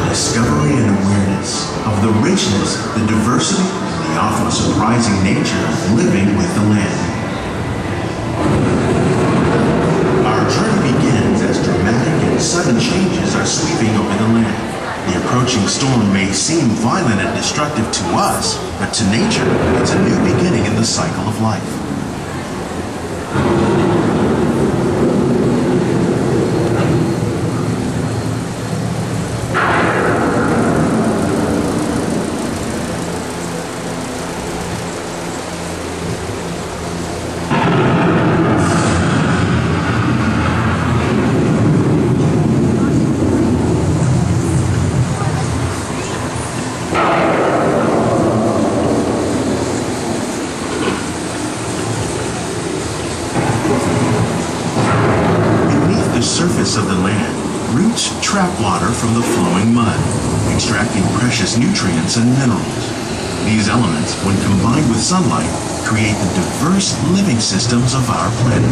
discovery and awareness of the richness, the diversity, and the often surprising nature of living with the land. Our journey begins as dramatic and sudden changes are sweeping over the land. The approaching storm may seem violent and destructive to us, but to nature, it's a new beginning in the cycle of life. Of the land, roots trap water from the flowing mud, extracting precious nutrients and minerals. These elements, when combined with sunlight, create the diverse living systems of our planet.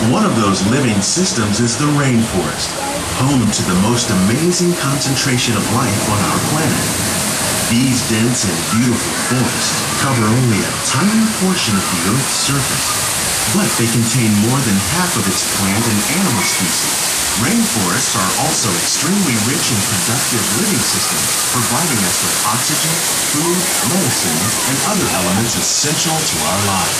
One of those living systems is the rainforest, home to the most amazing concentration of life on our planet. These dense and beautiful forests cover only a tiny portion of the Earth's surface, but they contain more than half of its plant and animal species. Rainforests are also extremely rich in productive living systems, providing us with oxygen, food, medicines, and other elements essential to our lives.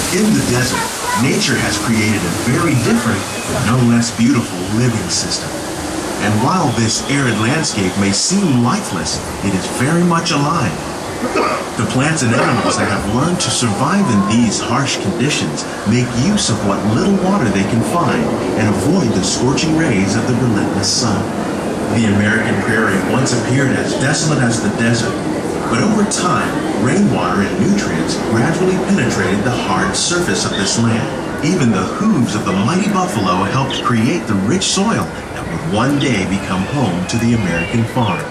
In the desert, nature has created a very different, but no less beautiful living system. And while this arid landscape may seem lifeless, it is very much alive. The plants and animals that have learned to survive in these harsh conditions make use of what little water they can find and avoid the scorching rays of the relentless sun. The American prairie once appeared as desolate as the desert, but over time, rainwater and nutrients gradually penetrated the hard surface of this land. Even the hooves of the mighty buffalo helped create the rich soil that would one day become home to the American farm.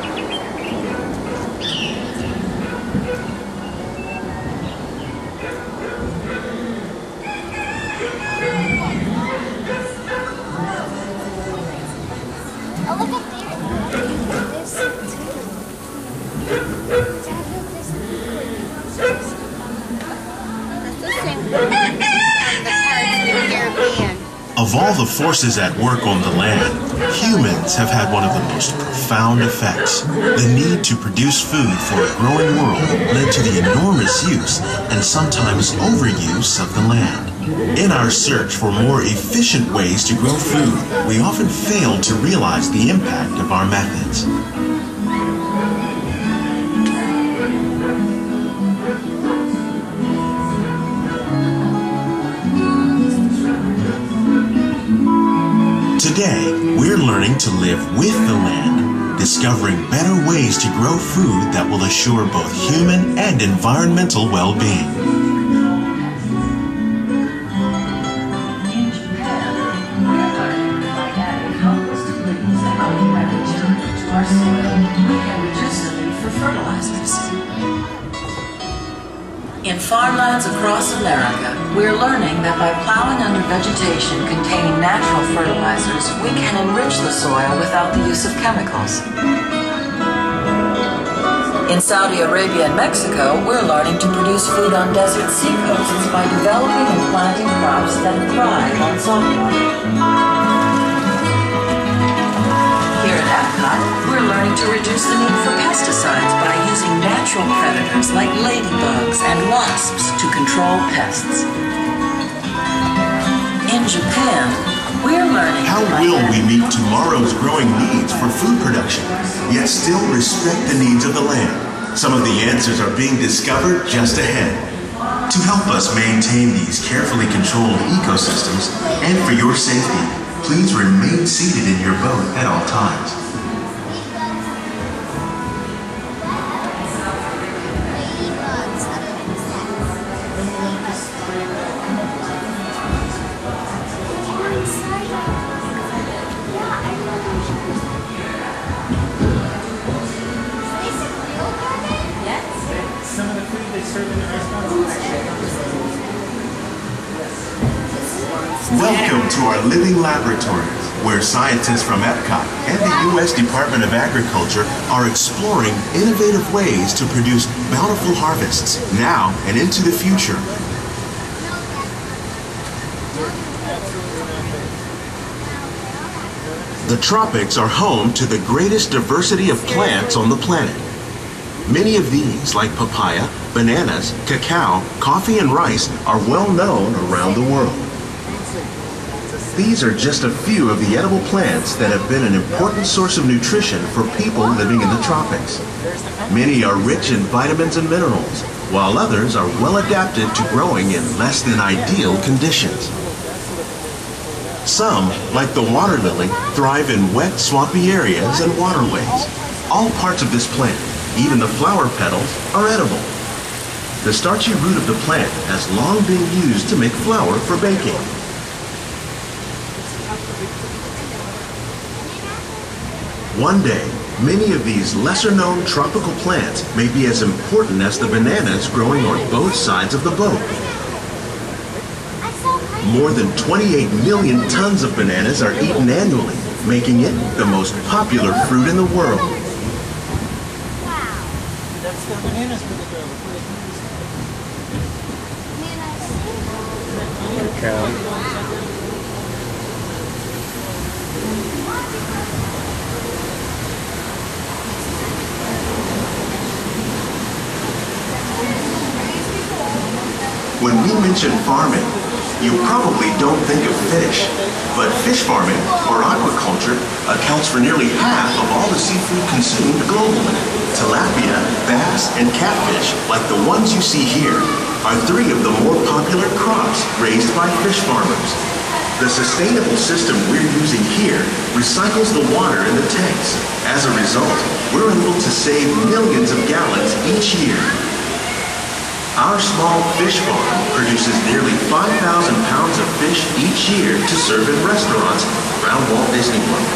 Of all the forces at work on the land, humans have had one of the most profound effects. The need to produce food for a growing world led to the enormous use and sometimes overuse of the land. In our search for more efficient ways to grow food, we often fail to realize the impact of our methods. Today, we're learning to live with the land, discovering better ways to grow food that will assure both human and environmental well-being. In farmlands across America, we're learning that by plowing under vegetation containing natural fertilizers, we can enrich the soil without the use of chemicals. In Saudi Arabia and Mexico, we're learning to produce food on desert seacoasts by developing and planting crops that thrive on saltwater. Here at Epcot, we're learning to reduce the need for pesticides by using natural predators like ladybugs and wasps to control pests. In Japan, we're learning how will we meet tomorrow's growing needs for food production, yet still respect the needs of the land, Some of the answers are being discovered just ahead. To help us maintain these carefully controlled ecosystems and for your safety, please remain seated in your boat at all times. Welcome to our living laboratories, where scientists from Epcot and the U.S. Department of Agriculture are exploring innovative ways to produce bountiful harvests now and into the future. The tropics are home to the greatest diversity of plants on the planet. Many of these, like papaya, bananas, cacao, coffee, and rice, are well known around the world. These are just a few of the edible plants that have been an important source of nutrition for people living in the tropics. Many are rich in vitamins and minerals, while others are well adapted to growing in less than ideal conditions. Some, like the water lily, thrive in wet, swampy areas and waterways. All parts of this plant, even the flower petals, are edible. The starchy root of the plant has long been used to make flour for baking. One day, many of these lesser-known tropical plants may be as important as the bananas growing on both sides of the boat. More than 28 million tons of bananas are eaten annually, making it the most popular fruit in the world. That's the bananas for the When we mention farming, you probably don't think of fish, but fish farming, or aquaculture, accounts for nearly half of all the seafood consumed globally. Tilapia, bass, and catfish, like the ones you see here, are three of the more popular crops raised by fish farmers. The sustainable system we're using here recycles the water in the tanks. As a result, we're able to save millions of gallons each year. Our small fish farm produces nearly 5,000 pounds of fish each year to serve in restaurants around Walt Disney World.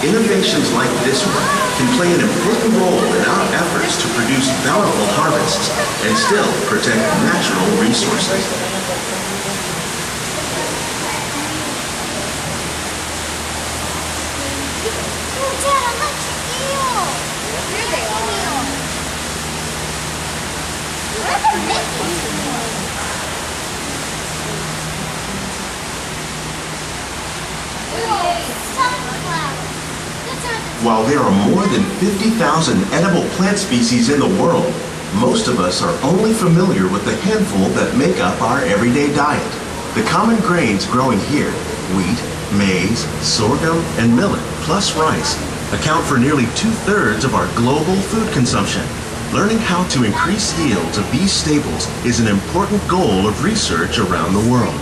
Innovations like this one can play an important role in our efforts to produce bountiful harvests and still protect natural resources. While there are more than 50,000 edible plant species in the world, most of us are only familiar with the handful that make up our everyday diet. The common grains growing here, wheat, maize, sorghum, and millet, plus rice, account for nearly 2/3 of our global food consumption. Learning how to increase yields of these staples is an important goal of research around the world.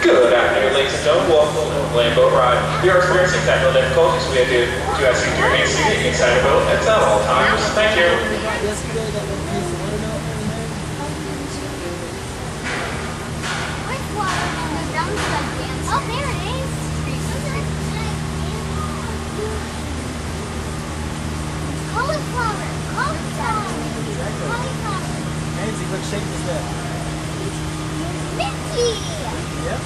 Good afternoon, ladies and gentlemen. Welcome to the land boat ride. We are experiencing technical difficulties. We do ask you to remain seated inside the boat at all times. Thank you. Oh, there it is. Cauliflower. Nancy, what shape is that? Mickey. Yep.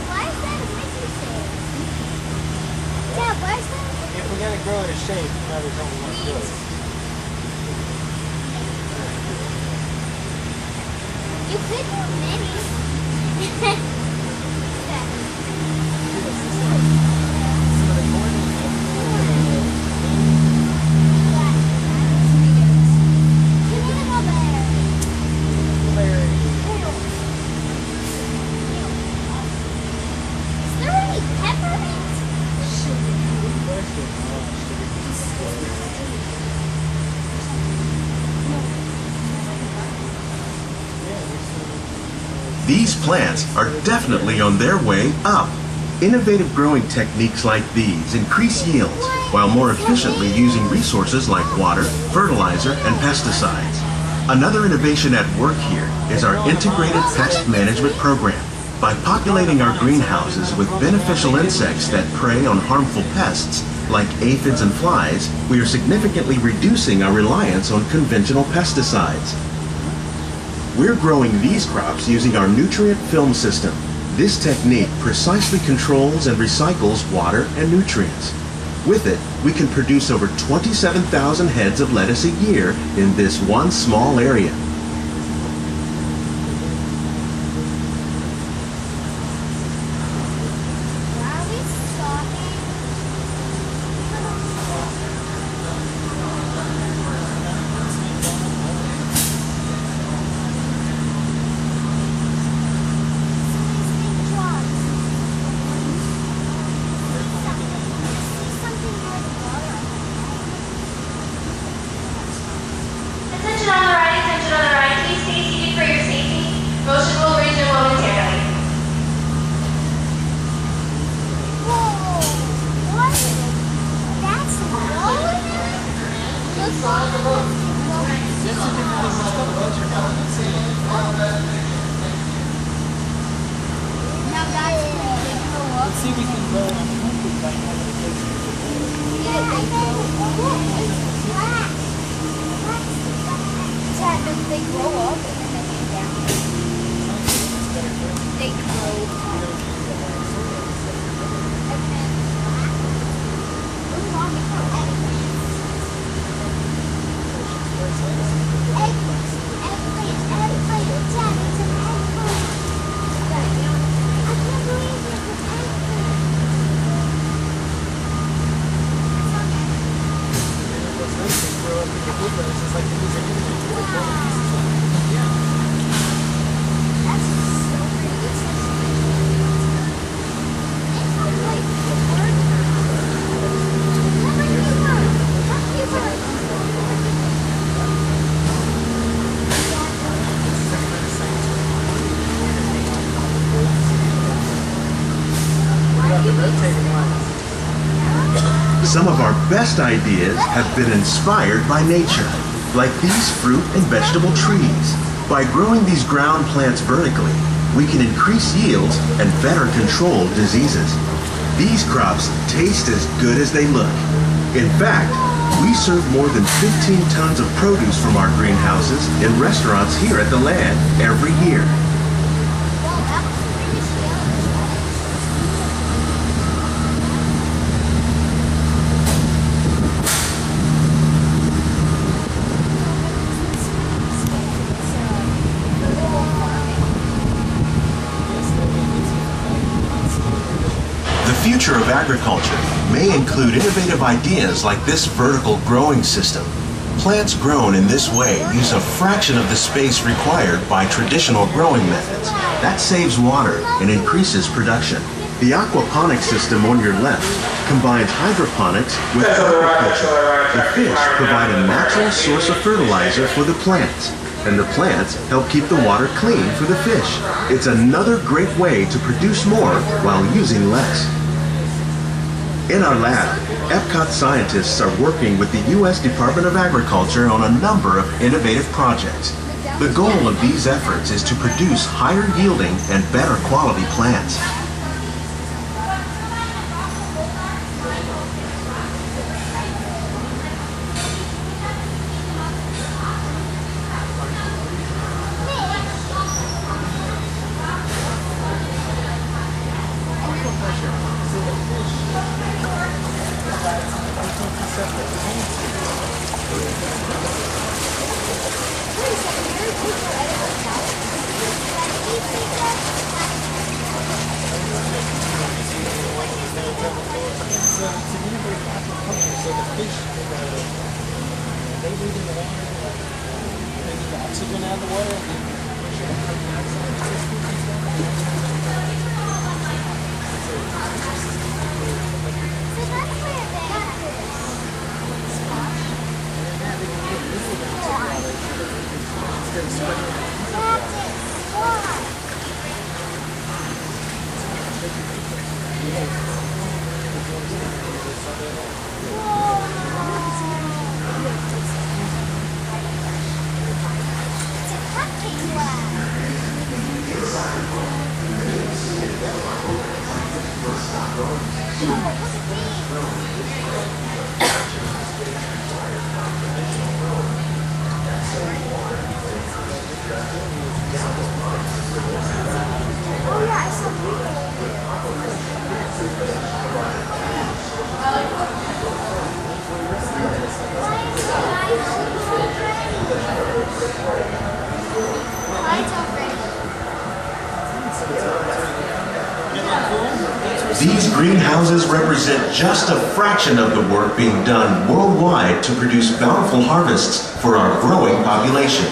Why is that a Mickey shape? Dad, why is that a Mickey? If we gotta grow it a shape, you know, there's only one good. You could do Minnie. These plants are definitely on their way up. Innovative growing techniques like these increase yields while more efficiently using resources like water, fertilizer, and pesticides. Another innovation at work here is our integrated pest management program. By populating our greenhouses with beneficial insects that prey on harmful pests, like aphids and flies, we are significantly reducing our reliance on conventional pesticides. We're growing these crops using our nutrient film system. This technique precisely controls and recycles water and nutrients. With it, we can produce over 27,000 heads of lettuce a year in this one small area. Some of our best ideas have been inspired by nature, like these fruit and vegetable trees. By growing these ground plants vertically, we can increase yields and better control diseases. These crops taste as good as they look. In fact, we serve more than 15 tons of produce from our greenhouses in restaurants here at the land every year. The future of agriculture may include innovative ideas like this vertical growing system. Plants grown in this way use a fraction of the space required by traditional growing methods. That saves water and increases production. The aquaponics system on your left combines hydroponics with aquaculture. The fish provide a natural source of fertilizer for the plants, and the plants help keep the water clean for the fish. It's another great way to produce more while using less. In our lab, Epcot scientists are working with the U.S. Department of Agriculture on a number of innovative projects. The goal of these efforts is to produce higher yielding and better quality plants. greenhouses represent just a fraction of the work being done worldwide to produce bountiful harvests for our growing population.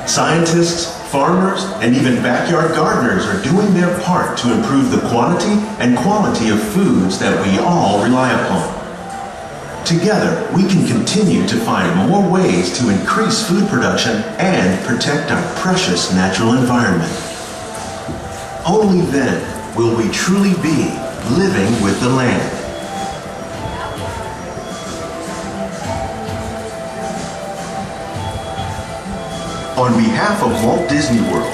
Scientists, farmers, and even backyard gardeners are doing their part to improve the quantity and quality of foods that we all rely upon. Together, we can continue to find more ways to increase food production and protect our precious natural environment. Only then will we truly be living with the land. On behalf of Walt Disney World,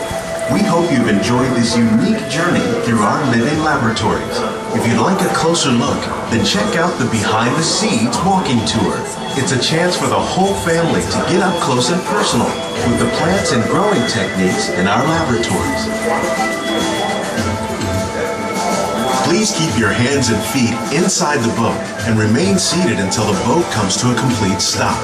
we hope you've enjoyed this unique journey through our living laboratories. If you'd like a closer look, then check out the Behind the Seeds walking tour. It's a chance for the whole family to get up close and personal with the plants and growing techniques in our laboratories. Please keep your hands and feet inside the boat and remain seated until the boat comes to a complete stop.